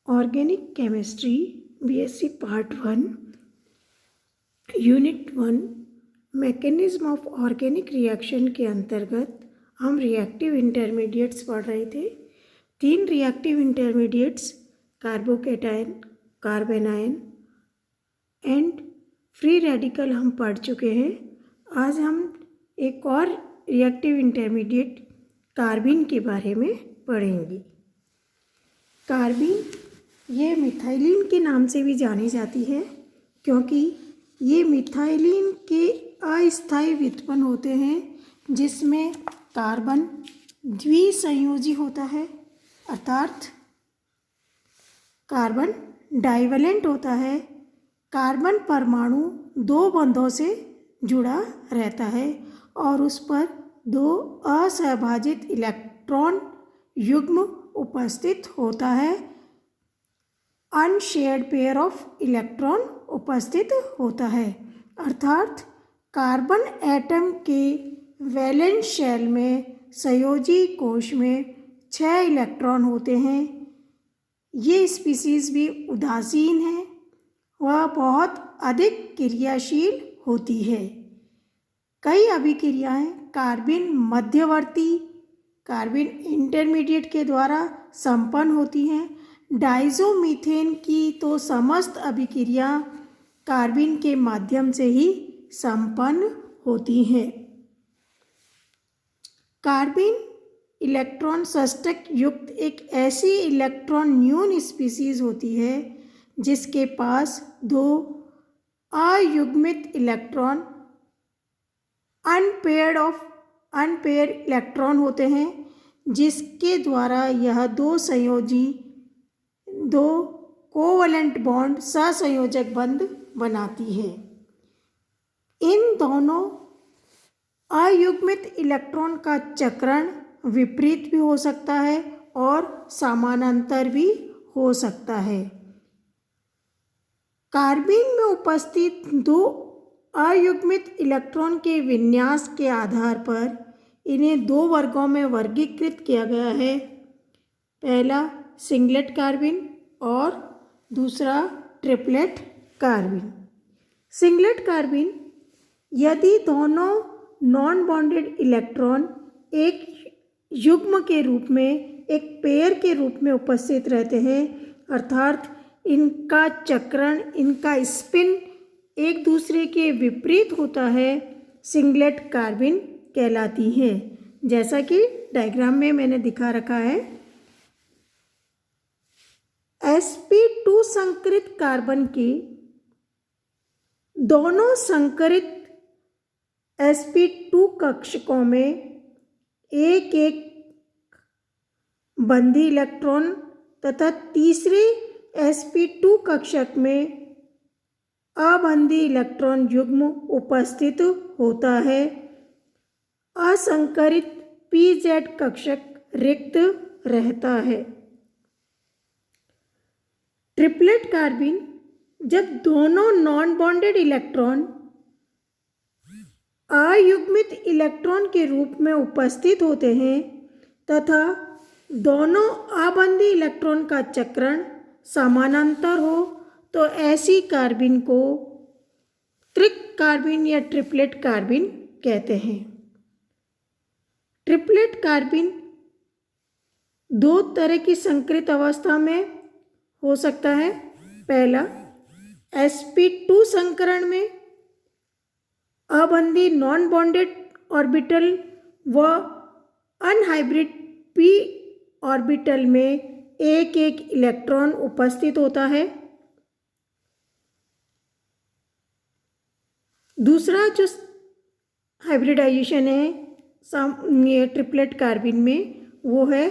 Organic chemistry BSc part 1 unit 1 mechanism of organic reaction के अंतर्गत हम रिएक्टिव इंटरमीडिएट्स पढ़ रहे थे। 3 reactive intermediates carbocation, carbanion and free radical हम पढ़ चुके हैं। आज हम एक और रिएक्टिव इंटरमीडिएट कार्बिन के बारे में पढ़ेंगे। कार्बिन ये मिथाइलिन के नाम से भी जानी जाती है क्योंकि ये मिथाइलिन के अस्थायी व्युत्पन्न होते हैं जिसमें कार्बन द्विसंयोजी होता है, अर्थात कार्बन डाइवेलेंट होता है। कार्बन परमाणु 2 बंधों से जुड़ा रहता है और उस पर 2 असहभाजित इलेक्ट्रॉन युग्म उपस्थित होता है, अनशेयर्ड पेयर ऑफ इलेक्ट्रॉन उपस्थित होता है। अर्थात कार्बन एटम के वैलेंस शेल में संयोजी कोश में 6 इलेक्ट्रॉन होते हैं। ये स्पीसीज भी उदासीन है, वह बहुत अधिक क्रियाशील होती है। कई अभिक्रियाएं कार्बिन मध्यवर्ती, कार्बिन इंटरमीडिएट के द्वारा संपन्न होती हैं। डाइज़ोमीथेन की तो समस्त अभिक्रिया कार्बिन के माध्यम से ही संपन्न होती हैं। कार्बिन इलेक्ट्रॉन षष्ठक युक्त एक ऐसी इलेक्ट्रॉन न्यून स्पीसीज होती है जिसके पास 2 अयुग्मित इलेक्ट्रॉन अनपेयर्ड इलेक्ट्रॉन होते हैं, जिसके द्वारा यह 2 संयोजी 2 कोवलेंट बॉन्ड सहसंयोजक बंध बनाती है। इन दोनों अयुग्मित इलेक्ट्रॉन का चक्रण विपरीत भी हो सकता है और समानांतर भी हो सकता है। कार्बिन में उपस्थित 2 अयुग्मित इलेक्ट्रॉन के विन्यास के आधार पर इन्हें 2 वर्गों में वर्गीकृत किया गया है। पहला सिंगलेट कार्बिन और दूसरा ट्रिपलेट कार्बिन। सिंगलेट कार्बिन यदि दोनों नॉन बॉन्डेड इलेक्ट्रॉन एक युग्म के रूप में, एक पेयर के रूप में उपस्थित रहते हैं, अर्थात इनका चक्रण, इनका स्पिन एक दूसरे के विपरीत होता है, सिंगलेट कार्बिन कहलाती है। जैसा कि डायग्राम में मैंने दिखा रखा है। sp2 संकरित कार्बन के दोनों संकरित sp2 कक्षकों में एक एक बंधी इलेक्ट्रॉन तथा तीसरे sp2 कक्षक में अबंधी इलेक्ट्रॉन युग्म उपस्थित होता है। असंकरित pz कक्षक रिक्त रहता है। ट्रिपलेट कार्बिन जब दोनों नॉन बॉन्डेड इलेक्ट्रॉन अयुग्मित इलेक्ट्रॉन के रूप में उपस्थित होते हैं तथा दोनों अबंधी इलेक्ट्रॉन का चक्रण समानांतर हो तो ऐसी कार्बिन को त्रिक कार्बिन या ट्रिपलेट कार्बिन कहते हैं। ट्रिपलेट कार्बिन 2 तरह की संकरित अवस्था में हो सकता है। पहला sp2 संकरण में अबंधी नॉन बॉन्डेड ऑर्बिटल व अनहाइब्रिड p ऑर्बिटल में एक एक इलेक्ट्रॉन उपस्थित होता है। दूसरा जो हाइब्रिडाइजेशन है ट्रिपलेट कार्बिन में वो है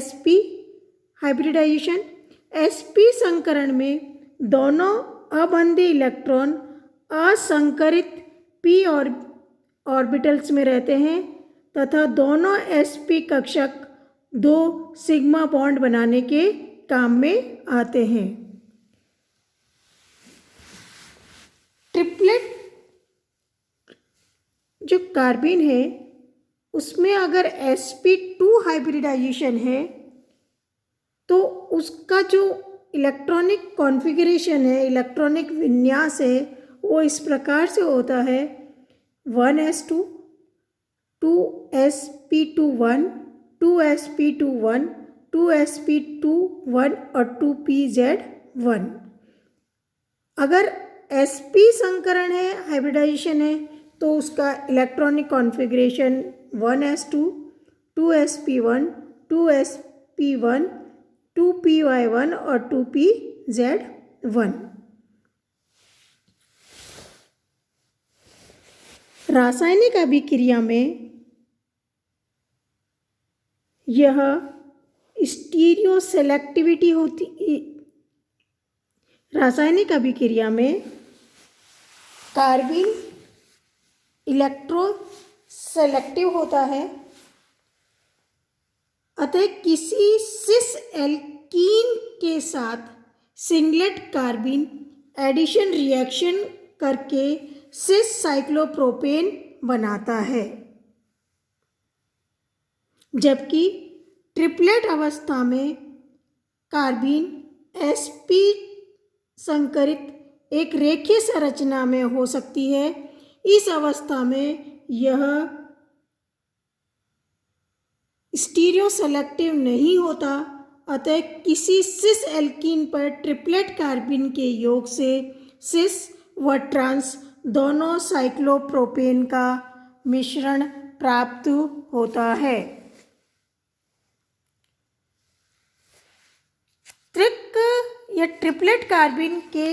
sp हाइब्रिडाइजेशन। sp संकरण में दोनों अबंधी इलेक्ट्रॉन असंकरित p ऑर्बिटल्स में रहते हैं तथा दोनों sp कक्षक 2 सिग्मा बॉन्ड बनाने के काम में आते हैं। ट्रिपलेट जो कार्बिन है उसमें अगर sp2 हाइब्रिडाइजेशन है तो उसका जो इलेक्ट्रॉनिक कॉन्फ़िगरेशन है, इलेक्ट्रॉनिक विन्यास है, वो इस प्रकार से होता है 1s2, 2sp21, 2sp21, 2sp21 और 2pz1। अगर sp संकरण है, हाइब्रिडाइजेशन है, तो उसका electronic configuration 1s2, 2sp1, 2sp1, 2py1 और 2pz1। रासायनिक अभिक्रिया में यह स्टीरियो सेलेक्टिविटी होती। रासायनिक अभिक्रिया में कार्बन इलेक्ट्रो सेलेक्टिव होता है, अतः किसी सिस एल्कीन के साथ सिंगलेट कार्बन एडिशन रिएक्शन करके सिस साइक्लोप्रोपेन बनाता है, जबकि ट्रिपलेट अवस्था में कार्बन sp संकरित एक रेखीय संरचना में हो सकती है। इस अवस्था में यह स्टीरियो सेलेक्टिव नहीं होता, अतः किसी सिस एल्कीन पर ट्रिपलेट कार्बन के योग से सिस व ट्रांस दोनों साइक्लोप्रोपेन का मिश्रण प्राप्त होता है। त्रिक या ट्रिपलेट कार्बन के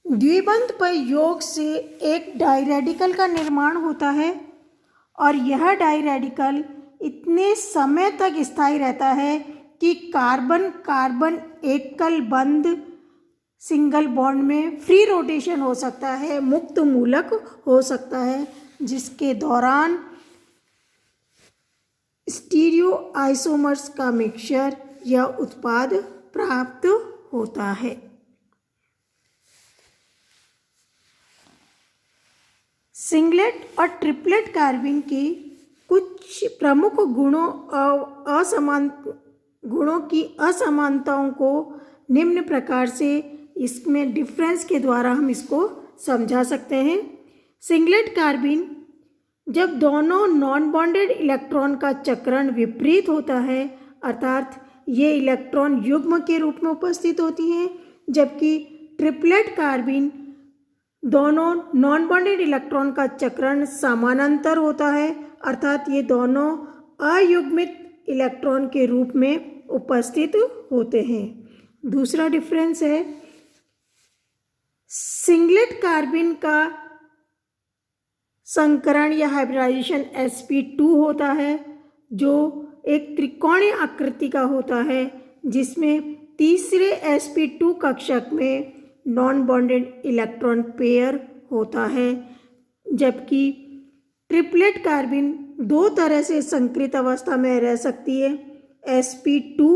द्विबंध पर योग से एक डाइरेडिकल का निर्माण होता है और यह डाइरेडिकल इतने समय तक स्थायी रहता है कि कार्बन कार्बन एकल बंध सिंगल बॉन्ड में फ्री रोटेशन हो सकता है, मुक्त मूलक हो सकता है, जिसके दौरान स्टीरियो आइसोमर्स का मिक्सचर या उत्पाद प्राप्त होता है। सिंगलेट और ट्रिपलेट कार्बन के कुछ प्रमुख गुणों की असमानताओं को निम्न प्रकार से इसमें डिफरेंस के द्वारा हम इसको समझा सकते हैं। सिंगलेट कार्बन जब दोनों नॉन बॉन्डेड इलेक्ट्रॉन का चक्रण विपरीत होता है, अर्थात ये इलेक्ट्रॉन युग्म के रूप में उपस्थित होती हैं, जबकि ट्रिपलेट कार्बन दोनों नॉन बॉन्डेड इलेक्ट्रॉन का चक्रण समानांतर होता है, अर्थात ये दोनों अयुग्मित इलेक्ट्रॉन के रूप में उपस्थित होते हैं। दूसरा डिफरेंस है सिंगलेट कार्बन का संकरण या हाइब्रिडाइजेशन sp2 होता है, जो एक त्रिकोणीय आकृति का होता है, जिसमें तीसरे sp2 कक्षक में नॉन बॉन्डेड इलेक्ट्रॉन पेयर होता है, जबकि ट्रिपलेट कार्बन दो तरह से संकृत अवस्था में रह सकती है। sp2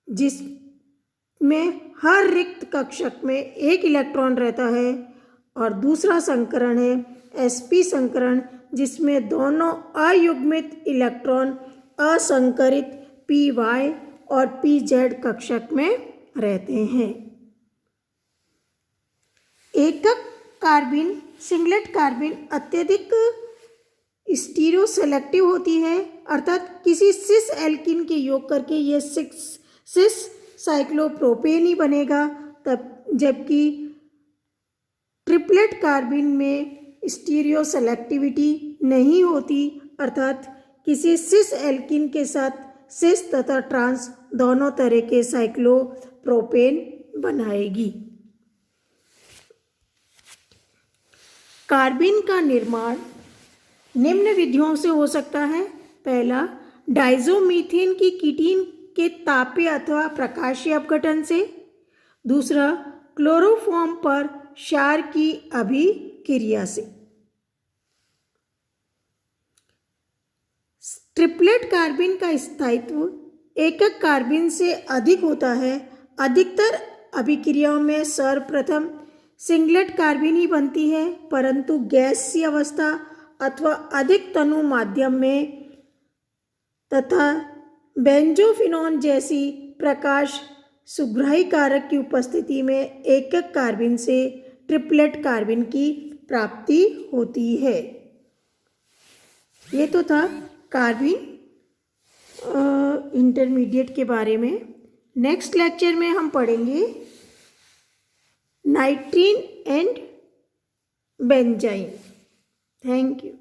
जिसमें हर रिक्त कक्षक में एक इलेक्ट्रॉन रहता है, और दूसरा संकरण है sp संकरण, जिसमें दोनों अयुग्मित इलेक्ट्रॉन असंकरित py और pz कक्षक में रहते हैं। एकक कार्बन सिंगलेट कार्बन अत्यधिक स्टीरियो सेलेक्टिव होती है, अर्थात किसी सिस एल्कीन के योग करके यह सिस साइक्लोप्रोपेन ही बनेगा, तब जबकि ट्रिपलेट कार्बन में स्टीरियो सेलेक्टिविटी नहीं होती, अर्थात किसी सिस एल्कीन के साथ सिस तथा ट्रांस दोनों तरह के साइक्लोप्रोपेन बनाएगी। कार्बन का निर्माण निम्न विधियों से हो सकता है। पहला, डाइज़ोमीथेन की कीटीन के तापीय अथवा प्रकाशीय अपघटन से। दूसरा, क्लोरोफॉर्म पर क्षार की अभिक्रिया से। ट्रिपलेट कार्बन का स्थायित्व एकक कार्बन से अधिक होता है। अधिकतर अभिक्रियाओं में सर्वप्रथम सिंगलेट कार्बन ही बनती है, परंतु गैसीय अवस्था अथवा अधिक तनु माध्यम में तथा बेंजोफिनोन जैसी प्रकाश सुग्राही कारक की उपस्थिति में एकक कार्बन से ट्रिपलेट कार्बन की प्राप्ति होती है। ये तो था कार्बन इंटरमीडिएट के बारे में। नेक्स्ट लेक्चर में हम पढ़ेंगे नाइट्रीन एंड बेंजाइन। Thank you.